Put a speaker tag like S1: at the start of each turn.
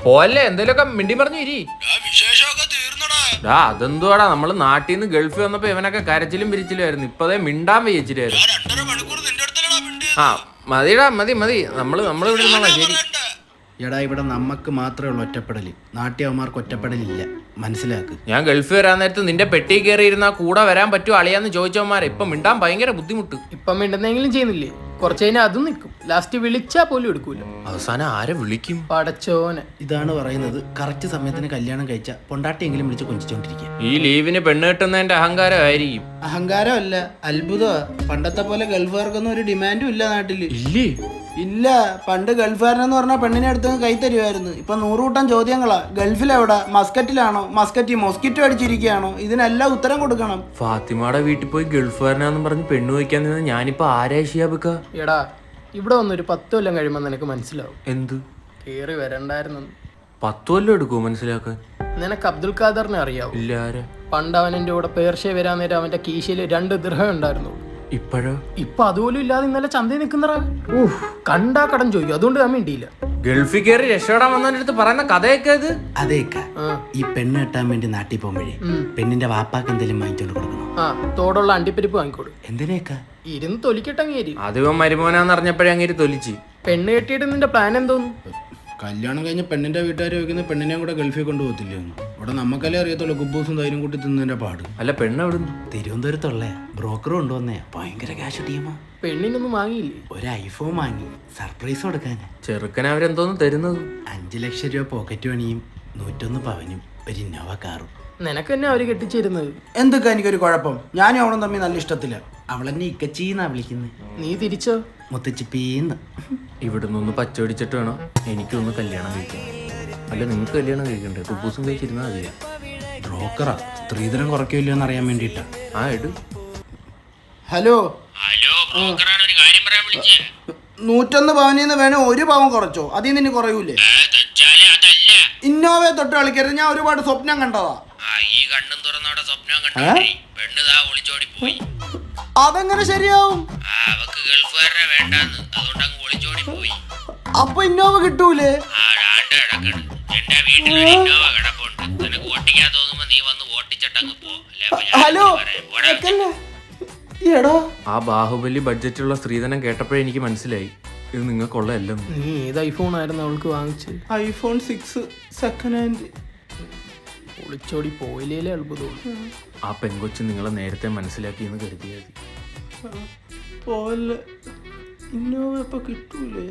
S1: പോലെ എന്തേലൊക്കെ മിണ്ടി പറഞ്ഞു ഇരി. അതെന്തുവാടാ, നമ്മള് നാട്ടിൽ നിന്ന് ഗൾഫിൽ വന്നപ്പോ ഇവനൊക്കെ കരച്ചിലും പിരിച്ചിലും ആയിരുന്നു. ഇപ്പതേ മിണ്ടാൻ വയ്യച്ചിട്ടായിരുന്നു. ആ മതിടാ, മതി മതി, നമ്മള് ഇവിടെ നിന്നോളാം. ശരി.
S2: എടാ, ഇവിടെ നമുക്ക് മാത്രമേ ഉള്ളൂ ഒറ്റപ്പെടൽ, നാട്ടിയവന്മാർക്ക് ഒറ്റപ്പെടലില്ല, മനസ്സിലാക്ക്.
S1: ഞാൻ ഗൾഫ് വരാൻ നേരത്ത് നിന്റെ പെട്ടി കയറിയിരുന്നാ കൂടെ വരാൻ പറ്റുമോ അളിയാന്ന് ചോദിച്ചവന്മാരെ ഇപ്പൊ മിണ്ടാൻ ഭയങ്കര ബുദ്ധിമുട്ട്.
S3: ഇപ്പം മിണ്ടുന്നെങ്കിലും ചെയ്യുന്നില്ലേ? കുറച്ച് കഴിഞ്ഞാൽ അതും നിൽക്കും. ലാസ്റ്റ് വിളിച്ചാ പോലും എടുക്കൂല.
S1: അവസാനം ആരെ വിളിക്കും?
S3: പടച്ചോനെ.
S2: ഇതാണ് പറയുന്നത്, കറക്റ്റ് സമയത്തിന് കല്യാണം കഴിച്ച പൊണ്ടാട്ടിയെങ്കിലും വിളിച്ച് കൊഞ്ചിച്ചോണ്ടിരിക്കുക.
S1: ഈ ലീവിന് പെണ്ണ് കിട്ടുന്നതിന്റെ അഹങ്കാരമായിരിക്കും.
S2: അഹങ്കാരമല്ല, അത്ഭുതമാ. പണ്ടത്തെ പോലെ ഗൾഫുകാർക്കൊന്നും ഒരു ഡിമാൻഡും ഇല്ല നാട്ടില്.
S1: ഇല്ലേ?
S2: ഇല്ല. പണ്ട് ഗൾഫുകാരനെന്ന് പറഞ്ഞാൽ പെണ്ണിനെ അടുത്ത് കൈ തരുമായിരുന്നു. ഇപ്പൊ 100 കൂട്ടം ചോദ്യങ്ങളാ. ഗൾഫിലെവിടാ? മസ്കറ്റിലാണോ? മൊസ്കിറ്റോ അടിച്ചിരിക്കുകയാണോ? ഇതിനെല്ലാം ഉത്തരം കൊടുക്കണം.
S1: ഫാത്തിമയുടെ വീട്ടിൽ പോയി ഗൾഫുകാരനാന്നും പറഞ്ഞ് പെണ്ണു വയ്ക്കാൻ നിന്ന് ഞാനിപ്പോ ആരാ ഷിയാബിക്ക?
S3: എടാ, ഇവിടെ വന്നൊരു 10 കൊല്ലം കഴിയുമ്പോൾ നിനക്ക് മനസ്സിലാവും
S1: എന്ത്
S3: കേറി വരണ്ടായിരുന്നു.
S1: 10 കൊല്ലം എടുക്കുമോ മനസ്സിലാക്കാൻ?
S3: നിനക്ക് അബ്ദുൽ ഖാദറിനെ അറിയാവൂ?
S1: ഇല്ല. ആരാ?
S3: പണ്ട് അവൻ എൻ്റെ കൂടെ പേർഷ്യ വരാൻ നേരം അവന്റെ കീശയിൽ 2 ദിർഹം ഉണ്ടായിരുന്നു.
S1: ഇപ്പോഴോ?
S3: ഇപ്പൊ അതുപോലും ഇല്ലാതെ ഇന്നലെ ചന്തയിൽ നിൽക്കുന്നറാ. കണ്ടാ കടം ചോദിക്കും. അതുകൊണ്ട് ഞാൻ വേണ്ടിയില്ല.
S1: ഗൾഫിൽ കയറി രക്ഷപ്പെടാൻ വന്നതിന്റെ അടുത്ത് പറയുന്ന കഥയൊക്കെ ഇത്.
S2: അതേക്ക ഈ പെണ്ണ് കെട്ടാൻ വേണ്ടി നാട്ടിൽ പോകുമ്പോഴേ പെണ്ണിന്റെ വാപ്പാക്ക് എന്തെങ്കിലും വാങ്ങിച്ചോണ്ട് കൊടുക്കണം.
S3: തോടുള്ള അണ്ടിപ്പരിപ്പ് വാങ്ങിക്കോളൂ.
S2: എന്തിനേക്കാ?
S3: ഇരുന്ന് തൊലിക്കട്ടങ്ങേരി.
S1: അധികം മരുമോനാന്ന് അറിഞ്ഞപ്പോഴേ അങ്ങേര് തൊലിച്ച്.
S3: പെണ്ണ് കെട്ടിയിട്ട് നിന്റെ പ്ലാൻ എന്തോന്നു?
S2: കല്യാണം കഴിഞ്ഞ് പെണ്ണിന്റെ വീട്ടുകാർ ചോദിക്കുന്നത് പെണ്ണിനെയും കൂടെ ഗൾഫിൽ കൊണ്ടുപോകത്തില്ലേ? ഇവിടെ നമുക്കല്ലേ അറിയത്തുള്ളൂ കുബൂസും തൈരും കൂട്ടി തിന്നതിന്റെ പാട്.
S1: അല്ല, പെണ്ണ് എവിടുന്ന്?
S2: തിരുവനന്തപുരത്തുള്ള ബ്രോക്കർ കൊണ്ടുവന്നേ. ഭയങ്കര ക്യാഷ് ടീമാ.
S3: പെണ്ണിനൊന്നും വാങ്ങിയില്ലേ?
S2: ഒരു ഐഫോൺ വാങ്ങി സർപ്രൈസ് കൊടുക്കാനാ.
S1: ചെറുക്കൻ അവരെന്തോന്ന് തരുന്നത്?
S2: 5 ലക്ഷം രൂപ പോക്കറ്റ് മണിയും 101 പവനും ഒരു ഇന്നോവ കാറും.
S3: നിനക്ക് തന്നെ അവര് കെട്ടിച്ചിരുന്നത്.
S2: എന്തൊക്കെ എനിക്കൊരു കുഴപ്പം? ഞാനും അവളും തമ്മിൽ നല്ല ഇഷ്ടത്തില്ല. അവളെന്നെ ഇക്കച്ചീന്നാ വിളിക്കുന്നത്.
S3: നീ തിരിച്ചോ?
S2: മുത്തച്ചിപ്പീന്ന്.
S1: ഇവിടുന്ന് ഒന്ന് പച്ചടിച്ചിട്ട് വേണം എനിക്കൊന്ന് കല്യാണം കഴിക്കാൻ. അല്ല, നിങ്ങൾക്ക് കല്യാണം കഴിക്കണ്ടേ? കുബൂസും കഴിച്ചിരുന്നാ മതിയാ.
S2: ബ്രോക്കറാ, സ്ത്രീധനം കുറയ്ക്കില്ലോ എന്ന് അറിയാൻ വേണ്ടിട്ടാ.
S1: ആ എടു.
S2: ഹലോ, 101 പവനിന്ന് വേണേ 1 പവൻ കുറച്ചോ? അതിൽ നിന്ന് കുറയൂലേ? ഇന്നോവയെ തൊട്ട് കളിക്കരുത്. ഞാൻ ഒരുപാട് സ്വപ്നം കണ്ടതാ. അതെങ്ങനെ ശരിയാവും? അപ്പൊ ഇന്നോവ കിട്ടൂലേ? ഹലോ,
S1: ആ ബാഹുബലി ബഡ്ജറ്റുള്ള സ്ത്രീധനം കേട്ടപ്പോഴേ എനിക്ക് മനസ്സിലായി ഇത് നിങ്ങൾക്കുള്ളതല്ല.
S3: നീ ഏത് ഐഫോൺ ആയിരുന്നു അവൾക്ക് വാങ്ങിച്ച്?
S2: iPhone 6 second hand.
S3: ഒളിച്ചോടി പോയില്ലേ അത്ഭുതമുള്ളൂ.
S1: ആ പെങ്കൊച്ച് നിങ്ങളെ നേരത്തെ മനസ്സിലാക്കിയെന്ന് കരുതിയാൽ മതി.
S2: പോലെ ഇന്നോവ ഇപ്പൊ കിട്ടൂലേ?